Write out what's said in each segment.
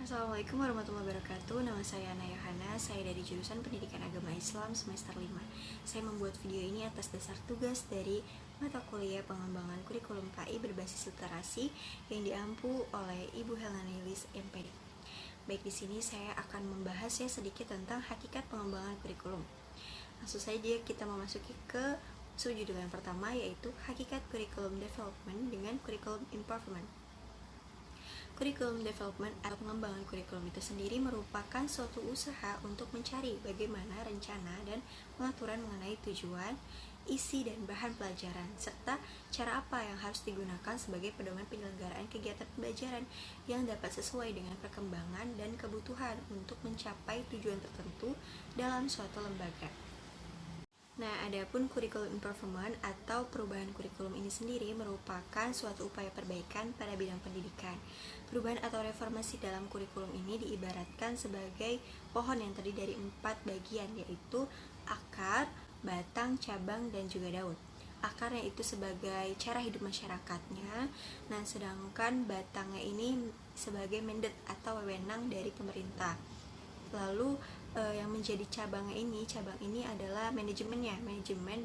Assalamualaikum warahmatullahi wabarakatuh. Nama saya Ana Yohana, saya dari jurusan Pendidikan Agama Islam semester 5. Saya membuat video ini atas dasar tugas dari mata kuliah pengembangan kurikulum KI berbasis literasi yang diampu oleh Ibu Helena Lilis MPD. Baik, di sini saya akan membahas sedikit tentang hakikat pengembangan kurikulum. Langsung saja kita memasuki ke subjudul yang pertama, yaitu hakikat kurikulum development dengan kurikulum improvement. Kurikulum development atau pengembangan kurikulum itu sendiri merupakan suatu usaha untuk mencari bagaimana rencana dan pengaturan mengenai tujuan, isi dan bahan pelajaran, serta cara apa yang harus digunakan sebagai pedoman penyelenggaraan kegiatan pembelajaran yang dapat sesuai dengan perkembangan dan kebutuhan untuk mencapai tujuan tertentu dalam suatu lembaga. Nah, adapun kurikulum improvement atau perubahan kurikulum ini sendiri merupakan suatu upaya perbaikan pada bidang pendidikan. Perubahan atau reformasi dalam kurikulum ini diibaratkan sebagai pohon yang terdiri dari 4 bagian, yaitu akar, batang, cabang, dan juga daun. Akarnya itu sebagai cara hidup masyarakatnya, nah sedangkan batangnya ini sebagai mandat atau wewenang dari pemerintah. Lalu yang menjadi cabang ini adalah manajemen,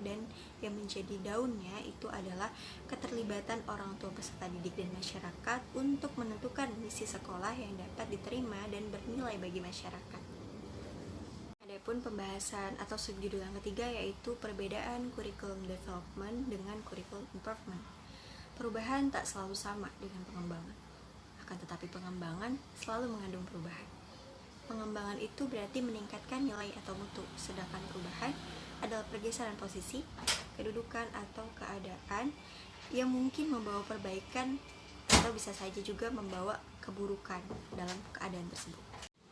dan yang menjadi daunnya itu adalah keterlibatan orang tua, peserta didik, dan masyarakat untuk menentukan misi sekolah yang dapat diterima dan bernilai bagi masyarakat. Adapun pembahasan atau subjudul yang ketiga yaitu perbedaan kurikulum development dengan kurikulum improvement. Perubahan tak selalu sama dengan pengembangan, akan tetapi pengembangan selalu mengandung perubahan. Pengembangan itu berarti meningkatkan nilai atau mutu, sedangkan perubahan adalah pergeseran posisi, kedudukan, atau keadaan yang mungkin membawa perbaikan atau bisa saja juga membawa keburukan dalam keadaan tersebut.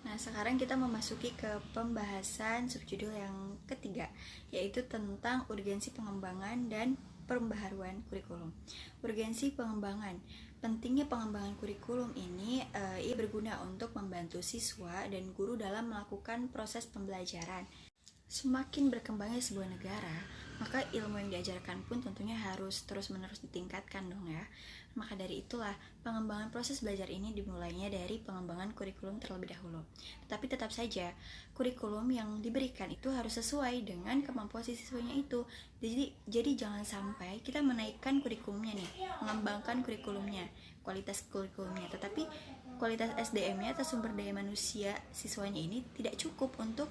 Nah, sekarang kita memasuki ke pembahasan subjudul yang ketiga, yaitu tentang urgensi pengembangan dan pembaharuan kurikulum. Urgensi pengembangan. Pentingnya pengembangan kurikulum ini ia berguna untuk membantu siswa dan guru dalam melakukan proses pembelajaran. Semakin berkembangnya sebuah negara, maka ilmu yang diajarkan pun tentunya harus terus-menerus ditingkatkan dong ya. Maka dari itulah pengembangan proses belajar ini dimulainya dari pengembangan kurikulum terlebih dahulu. Tetapi tetap saja kurikulum yang diberikan itu harus sesuai dengan kemampuan siswanya itu. Jadi jangan sampai kita menaikkan kurikulumnya nih, mengembangkan kurikulumnya, kualitas kurikulumnya, tetapi kualitas SDM-nya atau sumber daya manusia siswanya ini tidak cukup untuk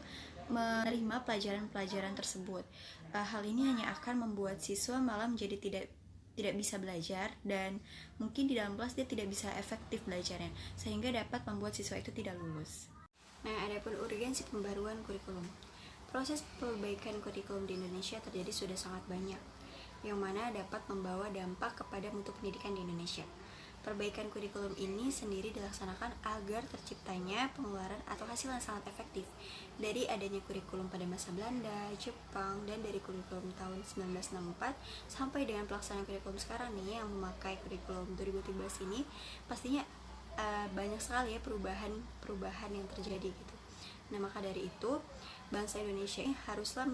menerima pelajaran-pelajaran tersebut. Hal ini hanya akan membuat siswa malah menjadi tidak bisa belajar, dan mungkin di dalam kelas dia tidak bisa efektif belajarnya, sehingga dapat membuat siswa itu tidak lulus. Nah, adapun urgensi pembaruan kurikulum. Proses perbaikan kurikulum di Indonesia terjadi sudah sangat banyak, yang mana dapat membawa dampak kepada mutu pendidikan di Indonesia. Perbaikan kurikulum ini sendiri dilaksanakan agar terciptanya pengeluaran atau hasil yang sangat efektif dari adanya kurikulum pada masa Belanda, Jepang, dan dari kurikulum tahun 1964 sampai dengan pelaksanaan kurikulum sekarang nih yang memakai kurikulum 2013 ini, pastinya banyak sekali ya perubahan yang terjadi gitu. Nah, maka dari itu bangsa Indonesia ini haruslah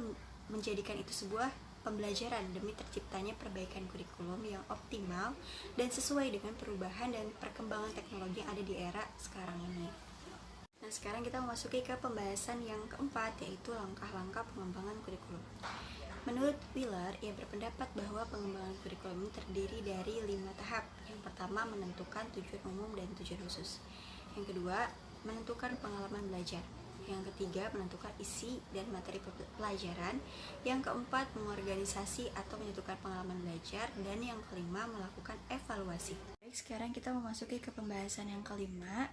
menjadikan itu sebuah pembelajaran demi terciptanya perbaikan kurikulum yang optimal dan sesuai dengan perubahan dan perkembangan teknologi yang ada di era sekarang ini. Nah, sekarang kita memasuki ke pembahasan yang keempat, yaitu langkah-langkah pengembangan kurikulum. Menurut Wheeler, ia berpendapat bahwa pengembangan kurikulum ini terdiri dari 5 tahap. Yang pertama, menentukan tujuan umum dan tujuan khusus. Yang kedua, menentukan pengalaman belajar. Yang ketiga, menentukan isi dan materi pelajaran. Yang keempat, mengorganisasi atau menentukan pengalaman belajar. Dan yang kelima, melakukan evaluasi. Baik, sekarang kita memasuki ke pembahasan yang kelima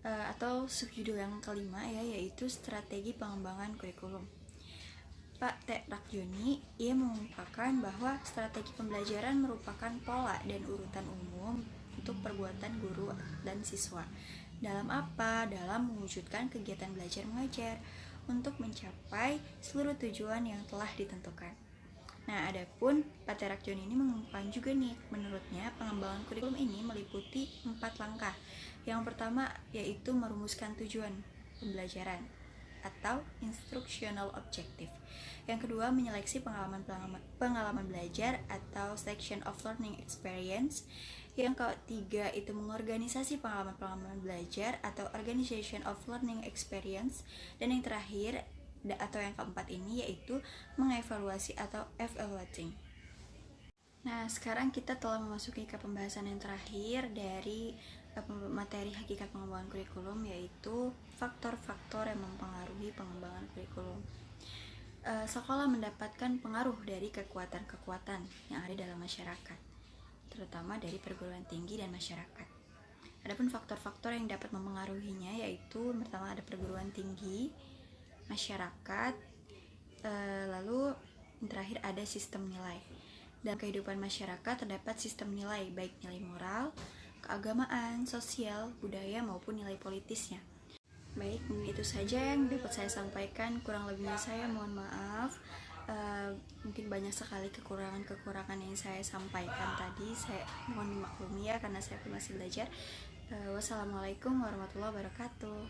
atau subjudul yang kelima ya, yaitu strategi pengembangan kurikulum. Pak T. Rakjoni, ia mengungkapkan bahwa strategi pembelajaran merupakan pola dan urutan umum untuk perbuatan guru dan siswa. Dalam apa? Dalam mewujudkan kegiatan belajar mengajar untuk mencapai seluruh tujuan yang telah ditentukan. Nah, adapun Pak T. Rakjoni ini mengungkapkan juga nih, menurutnya pengembangan kurikulum ini meliputi 4 langkah. Yang pertama yaitu merumuskan tujuan pembelajaran atau instructional objective. Yang kedua, menyeleksi pengalaman belajar atau selection of learning experience. Yang ketiga itu mengorganisasi pengalaman-pengalaman belajar atau organization of learning experience. Dan yang terakhir atau yang keempat ini yaitu mengevaluasi atau evaluating. Nah, sekarang kita telah memasuki ke pembahasan yang terakhir dari materi hakikat pengembangan kurikulum, yaitu faktor-faktor yang mempengaruhi pengembangan kurikulum. Sekolah mendapatkan pengaruh dari kekuatan-kekuatan yang ada dalam masyarakat, terutama dari perguruan tinggi dan masyarakat. Adapun faktor-faktor yang dapat mempengaruhinya yaitu pertama ada perguruan tinggi, masyarakat, lalu yang terakhir ada sistem nilai. Dalam kehidupan masyarakat terdapat sistem nilai, baik nilai moral, keagamaan, sosial, budaya, maupun nilai politisnya. Baik, itu saja yang dapat saya sampaikan. Kurang lebihnya saya mohon maaf. Mungkin banyak sekali kekurangan-kekurangan yang saya sampaikan tadi. Saya mohon dimaklumi ya, karena saya masih belajar. Wassalamualaikum warahmatullahi wabarakatuh.